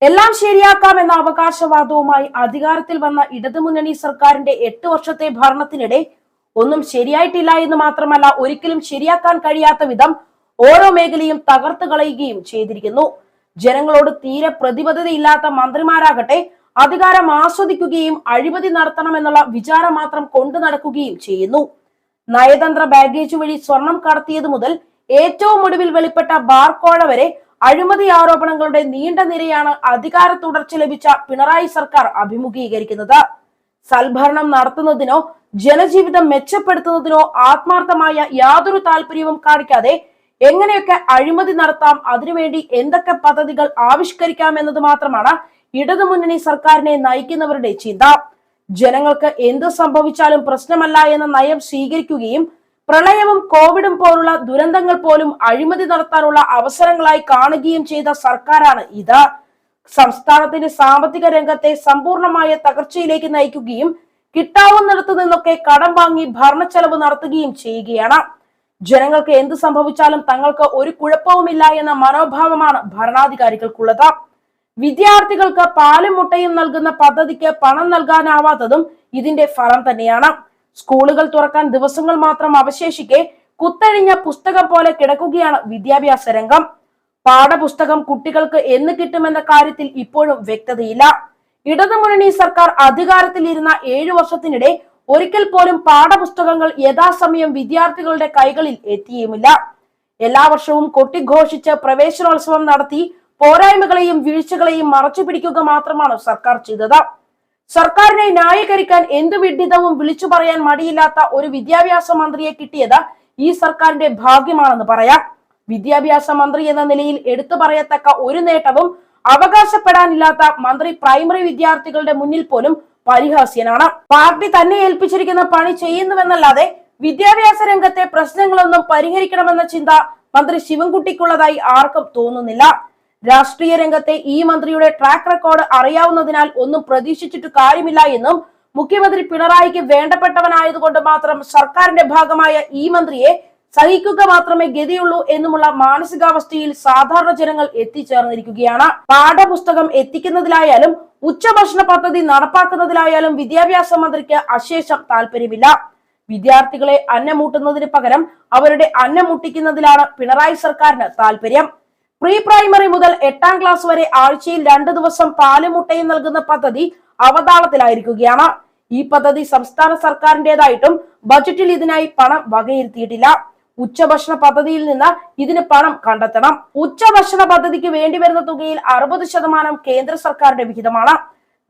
എല്ലാം ശരിയാക്കാമെന്ന അവകാശവാദവുമായി അധികാരത്തിൽ വന്ന ഇടതുമുന്നണി സർക്കാരിന്റെ 8 വർഷത്തെ ഭരണത്തിനിടെ ഒന്നും ശരിയായിട്ടില്ല എന്ന് മാത്രമല്ല, ഒരിക്കലും ശരിയാക്കാൻ കഴിയാത്ത വിധം ഓരോ മേഖലയും തകർത്തു കളയുകയും ചെയ്തിരിക്കുന്നു. ജനങ്ങളോട് തീരെ പ്രതിബദ്ധതയില്ലാത്ത മന്ത്രിമാരാകട്ടെ അധികാരം ആസ്വദിക്കുകയും അഴിമതി നടത്തണമെന്നുള്ള വിചാരം മാത്രം കൊണ്ടു നടക്കുകയും ചെയ്യുന്നു. നയതന്ത്ര ബാഗേജ് വഴി സ്വർണം കടത്തിയത് മുതൽ ഏറ്റവും ഒടുവിൽ വെളിപ്പെട്ട ബാർക്കോഴ വരെ അഴിമതി ആരോപണങ്ങളുടെ നീണ്ട നിരയാണ് അധികാര തുടർച്ച ലഭിച്ച പിണറായി സർക്കാർ അഭിമുഖീകരിക്കുന്നത്. സൽഭരണം നടത്തുന്നതിനോ ജനജീവിതം മെച്ചപ്പെടുത്തുന്നതിനോ ആത്മാർത്ഥമായ യാതൊരു താല്പര്യവും കാണിക്കാതെ എങ്ങനെയൊക്കെ അഴിമതി നടത്താം, അതിനുവേണ്ടി എന്തൊക്കെ പദ്ധതികൾ ആവിഷ്കരിക്കാം എന്നത് മാത്രമാണ് ഇടതുമുന്നണി സർക്കാരിനെ നയിക്കുന്നവരുടെ ചിന്ത. ജനങ്ങൾക്ക് എന്ത് സംഭവിച്ചാലും പ്രശ്നമല്ല എന്ന നയം സ്വീകരിക്കുകയും പ്രളയവും കോവിഡും പോലുള്ള ദുരന്തങ്ങൾ പോലും അഴിമതി നടത്താനുള്ള അവസരങ്ങളായി കാണുകയും ചെയ്ത സർക്കാരാണ് ഇത്. സംസ്ഥാനത്തിന്റെ സാമ്പത്തിക രംഗത്തെ സമ്പൂർണമായ തകർച്ചയിലേക്ക് നയിക്കുകയും കിട്ടാവുന്നിടത്തു നിന്നൊക്കെ കടം വാങ്ങി ഭരണച്ചെലവ് നടത്തുകയും ചെയ്യുകയാണ്. ജനങ്ങൾക്ക് എന്ത് സംഭവിച്ചാലും തങ്ങൾക്ക് ഒരു കുഴപ്പവുമില്ല എന്ന മനോഭാവമാണ് ഭരണാധികാരികൾക്കുള്ളത്. വിദ്യാർത്ഥികൾക്ക് പാലും മുട്ടയും നൽകുന്ന പദ്ധതിക്ക് പണം നൽകാനാവാത്തതും ഇതിന്റെ ഫലം തന്നെയാണ്. സ്കൂളുകൾ തുറക്കാൻ ദിവസങ്ങൾ മാത്രം അവശേഷിക്കെ കുത്തഴിഞ്ഞ പുസ്തകം പോലെ കിടക്കുകയാണ് വിദ്യാഭ്യാസ രംഗം. പാഠപുസ്തകം കുട്ടികൾക്ക് എന്ന് കിട്ടുമെന്ന കാര്യത്തിൽ ഇപ്പോഴും വ്യക്തതയില്ല. ഇടതുമുന്നണി സർക്കാർ അധികാരത്തിൽ ഇരുന്ന 7 വർഷത്തിനിടെ ഒരിക്കൽ പോലും പാഠപുസ്തകങ്ങൾ യഥാസമയം വിദ്യാർത്ഥികളുടെ കൈകളിൽ എത്തിയുമില്ല. എല്ലാ വർഷവും കൊട്ടിഘോഷിച്ച് പ്രവേശനോത്സവം നടത്തി പോരായ്മകളെയും വീഴ്ചകളെയും മറച്ചു പിടിക്കുക മാത്രമാണ് സർക്കാർ ചെയ്തത്. സർക്കാരിനെ ന്യായീകരിക്കാൻ എന്ത് വിഡ്ഢിതവും വിളിച്ചു പറയാൻ മടിയില്ലാത്ത ഒരു വിദ്യാഭ്യാസ മന്ത്രിയെ കിട്ടിയത് ഈ സർക്കാരിന്റെ ഭാഗ്യമാണെന്ന് പറയാം. വിദ്യാഭ്യാസ മന്ത്രി എന്ന നിലയിൽ എടുത്തു പറയത്തക്ക ഒരു നേട്ടവും അവകാശപ്പെടാനില്ലാത്ത മന്ത്രി പ്രൈമറി വിദ്യാർത്ഥികളുടെ മുന്നിൽ പോലും പരിഹാസ്യനാണ്. പാർട്ടി തന്നെ ഏൽപ്പിച്ചിരിക്കുന്ന പണി ചെയ്യുന്നുവെന്നല്ലാതെ വിദ്യാഭ്യാസ രംഗത്തെ പ്രശ്നങ്ങളൊന്നും പരിഹരിക്കണമെന്ന ചിന്ത മന്ത്രി ശിവൻകുട്ടിക്കുള്ളതായി ആർക്കും തോന്നുന്നില്ല. രാഷ്ട്രീയ രംഗത്തെ ഈ മന്ത്രിയുടെ ട്രാക്ക് റെക്കോർഡ് അറിയാവുന്നതിനാൽ ഒന്നും പ്രതീക്ഷിച്ചിട്ട് കാര്യമില്ല എന്നും മുഖ്യമന്ത്രി പിണറായിക്ക് വേണ്ടപ്പെട്ടവനായതുകൊണ്ട് മാത്രം സർക്കാരിന്റെ ഭാഗമായ ഈ മന്ത്രിയെ സഹിക്കുക മാത്രമേ ഗതിയുള്ളൂ എന്നുമുള്ള മാനസികാവസ്ഥയിൽ സാധാരണ ജനങ്ങൾ എത്തിച്ചേർന്നിരിക്കുകയാണ്. പാഠപുസ്തകം എത്തിക്കുന്നതിലായാലും ഉച്ചഭക്ഷണ പദ്ധതി നടപ്പാക്കുന്നതിലായാലും വിദ്യാഭ്യാസ മന്ത്രിക്ക് അശേഷം താല്പര്യമില്ല. വിദ്യാർത്ഥികളെ അന്നമൂട്ടുന്നതിന് പകരം അവരുടെ അന്നമുട്ടിക്കുന്നതിലാണ് പിണറായി സർക്കാരിന് താല്പര്യം. പ്രീ പ്രൈമറി മുതൽ 8ാം ക്ലാസ് വരെ ആഴ്ചയിൽ 2 ദിവസം പാലും മുട്ടയും നൽകുന്ന പദ്ധതി അവതാളത്തിലായിരിക്കുകയാണ്. ഈ പദ്ധതി സംസ്ഥാന സർക്കാരിന്റേതായിട്ടും ബജറ്റിൽ ഇതിനായി പണം വകയിരുത്തിയിട്ടില്ല. ഉച്ചഭക്ഷണ പദ്ധതിയിൽ നിന്ന് ഇതിന് പണം കണ്ടെത്തണം. ഉച്ചഭക്ഷണ പദ്ധതിക്ക് വേണ്ടി വരുന്ന തുകയിൽ 60% കേന്ദ്ര സർക്കാരിന്റെ വിഹിതമാണ്,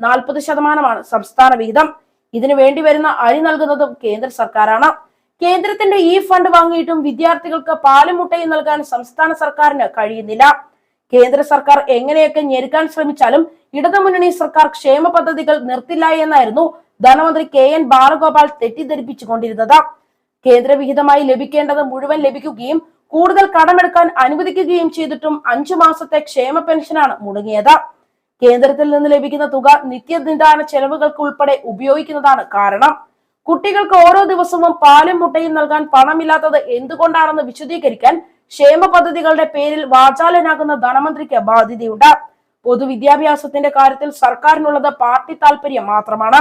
40% സംസ്ഥാന വിഹിതം. ഇതിനു വേണ്ടി വരുന്ന അരി നൽകുന്നതും കേന്ദ്ര സർക്കാരാണ്. കേന്ദ്രത്തിന്റെ ഈ ഫണ്ട് വാങ്ങിയിട്ടും വിദ്യാർത്ഥികൾക്ക് പാലും മുട്ടയും നൽകാൻ സംസ്ഥാന സർക്കാരിന് കഴിയുന്നില്ല. കേന്ദ്ര സർക്കാർ എങ്ങനെയൊക്കെ ഞെരുക്കാൻ ശ്രമിച്ചാലും ഇടതുമുന്നണി സർക്കാർ ക്ഷേമ പദ്ധതികൾ നിർത്തില്ല എന്നായിരുന്നു ധനമന്ത്രി KN ബാലഗോപാൽ തെറ്റിദ്ധരിപ്പിച്ചുകൊണ്ടിരുന്നത്. കേന്ദ്ര വിഹിതമായി ലഭിക്കേണ്ടത് മുഴുവൻ ലഭിക്കുകയും കൂടുതൽ കടമെടുക്കാൻ അനുവദിക്കുകയും ചെയ്തിട്ടും 5 മാസത്തെ ക്ഷേമ പെൻഷനാണ് മുടങ്ങിയത്. കേന്ദ്രത്തിൽ നിന്ന് ലഭിക്കുന്ന തുക നിത്യനിദാന ചെലവുകൾക്ക് ഉൾപ്പെടെ ഉപയോഗിക്കുന്നതാണ് കാരണം. കുട്ടികൾക്ക് ഓരോ ദിവസവും പാലും മുട്ടയും നൽകാൻ പണമില്ലാത്തത് എന്തുകൊണ്ടാണെന്ന് വിശദീകരിക്കാൻ ക്ഷേമ പദ്ധതികളുടെ പേരിൽ വാചാലനാകുന്ന ധനമന്ത്രിക്ക് ബാധ്യതയുണ്ട്. പൊതുവിദ്യാഭ്യാസത്തിന്റെ കാര്യത്തിൽ സർക്കാരിനുള്ളത് പാർട്ടി താല്പര്യം മാത്രമാണ്.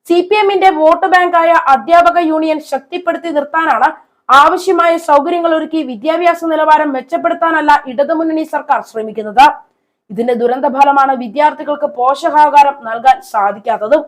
CPMന്റെ വോട്ട് ബാങ്കായ അധ്യാപക യൂണിയൻ ശക്തിപ്പെടുത്തി നിർത്താനാണ് ആവശ്യമായ സൗകര്യങ്ങൾ ഒരുക്കി വിദ്യാഭ്യാസ നിലവാരം മെച്ചപ്പെടുത്താനല്ല ഇടതുമുന്നണി സർക്കാർ ശ്രമിക്കുന്നത്. ഇതിന്റെ ദുരന്തഫലമാണ് വിദ്യാർത്ഥികൾക്ക് പോഷകാഹാരം നൽകാൻ സാധിക്കാത്തതും.